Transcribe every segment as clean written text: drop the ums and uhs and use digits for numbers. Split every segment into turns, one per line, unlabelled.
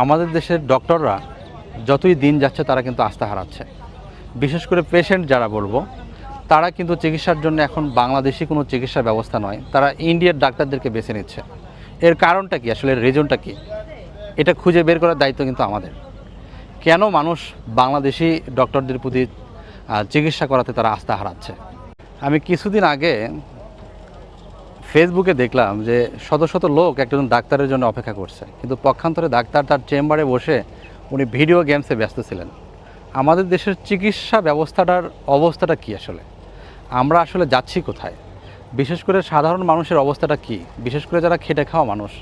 আমাদের দেশের ডক্টররা যতই দিন যাচ্ছে তারা কিন্তু আস্থা হারাচ্ছে। বিশেষ করে পেশেন্ট যারা বলবো, তারা কিন্তু চিকিৎসার জন্য এখন বাংলাদেশি কোনো চিকিৎসা ব্যবস্থা নয়, তারা ইন্ডিয়ার ডাক্তারদেরকে বেছে নিচ্ছে। এর কারণটা কি, আসলে রিজনটা কি, এটা খুঁজে বের করার দায়িত্ব কিন্তু আমাদের। কেন মানুষ বাংলাদেশি ডক্টরদের প্রতি চিকিৎসা করাতে তারা আস্থা হারাচ্ছে? আমি কিছুদিন আগে ফেসবুকে দেখলাম যে শত শত লোক একজন ডাক্তারের জন্য অপেক্ষা করছে, কিন্তু পক্ষান্তরে ডাক্তার তার চেম্বারে বসে উনি ভিডিও গেমসে ব্যস্ত ছিলেন। আমাদের দেশের চিকিৎসা ব্যবস্থাটার অবস্থাটা কি আসলে? আমরা আসলে যাচ্ছি কোথায়? বিশেষ করে সাধারণ মানুষের অবস্থাটা কি? বিশেষ করে যারা খেটে খাওয়া মানুষ।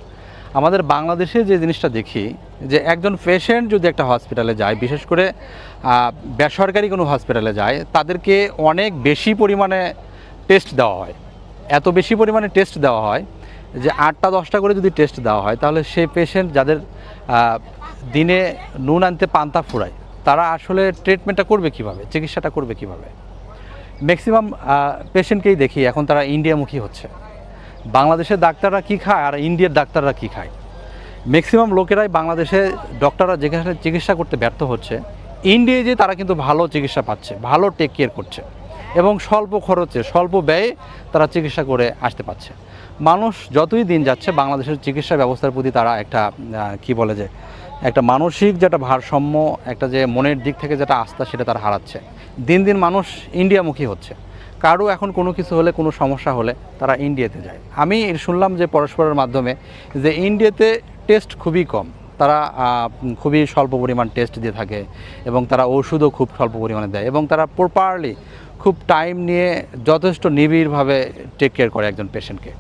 আমাদের বাংলাদেশে যে জিনিসটা দেখি, যে একজন পেশেন্ট যদি একটা হসপিটালে যায়, বিশেষ করে বেসরকারি কোনো হসপিটালে যায়, তাদেরকে অনেক বেশি পরিমাণে টেস্ট দেওয়া হয়। এত বেশি পরিমাণে টেস্ট দেওয়া হয় যে 8টা 10টা করে যদি টেস্ট দেওয়া হয়, তাহলে সেই পেশেন্ট যাদের দিনে নুন আনতে পান্তা ফুরায়, তারা আসলে ট্রিটমেন্টটা করবে কিভাবে, চিকিৎসাটা করবে কিভাবে? ম্যাক্সিমাম পেশেন্টকেই দেখি এখন তারা ইন্ডিয়ামুখী হচ্ছে। বাংলাদেশের ডাক্তাররা কী খায় আর ইন্ডিয়ার ডাক্তাররা কী খায়? ম্যাক্সিমাম লোকেরাই বাংলাদেশে ডক্টররা যেখানে চিকিৎসা করতে ব্যর্থ হচ্ছে, ইন্ডিয়ায় যে তারা কিন্তু ভালো চিকিৎসা পাচ্ছে, ভালো টেক কেয়ার করছে এবং স্বল্প খরচে স্বল্প ব্যয়ে তারা চিকিৎসা করে আসতে পারছে। মানুষ যতই দিন যাচ্ছে বাংলাদেশের চিকিৎসা ব্যবস্থার প্রতি তারা একটা কি বলে যে একটা মানসিক যেটা ভারসাম্য, একটা যে মনের দিক থেকে যেটা আস্থা, সেটা তারা হারাচ্ছে। দিন দিন মানুষ ইন্ডিয়ামুখী হচ্ছে। কারো এখন কোনো কিছু হলে, কোনো সমস্যা হলে তারা ইন্ডিয়াতে যায়। আমি শুনলাম যে পরস্পরের মাধ্যমে যে ইন্ডিয়াতে টেস্ট খুবই কম, তারা খুবই স্বল্প পরিমাণ টেস্ট দিয়ে থাকে এবং তারা ওষুধও খুব স্বল্প পরিমাণে দেয় এবং তারা প্রপারলি খুব টাইম নিয়ে যথেষ্ট নিবিড়ভাবে টেক কেয়ার করে একজন পেশেন্টকে।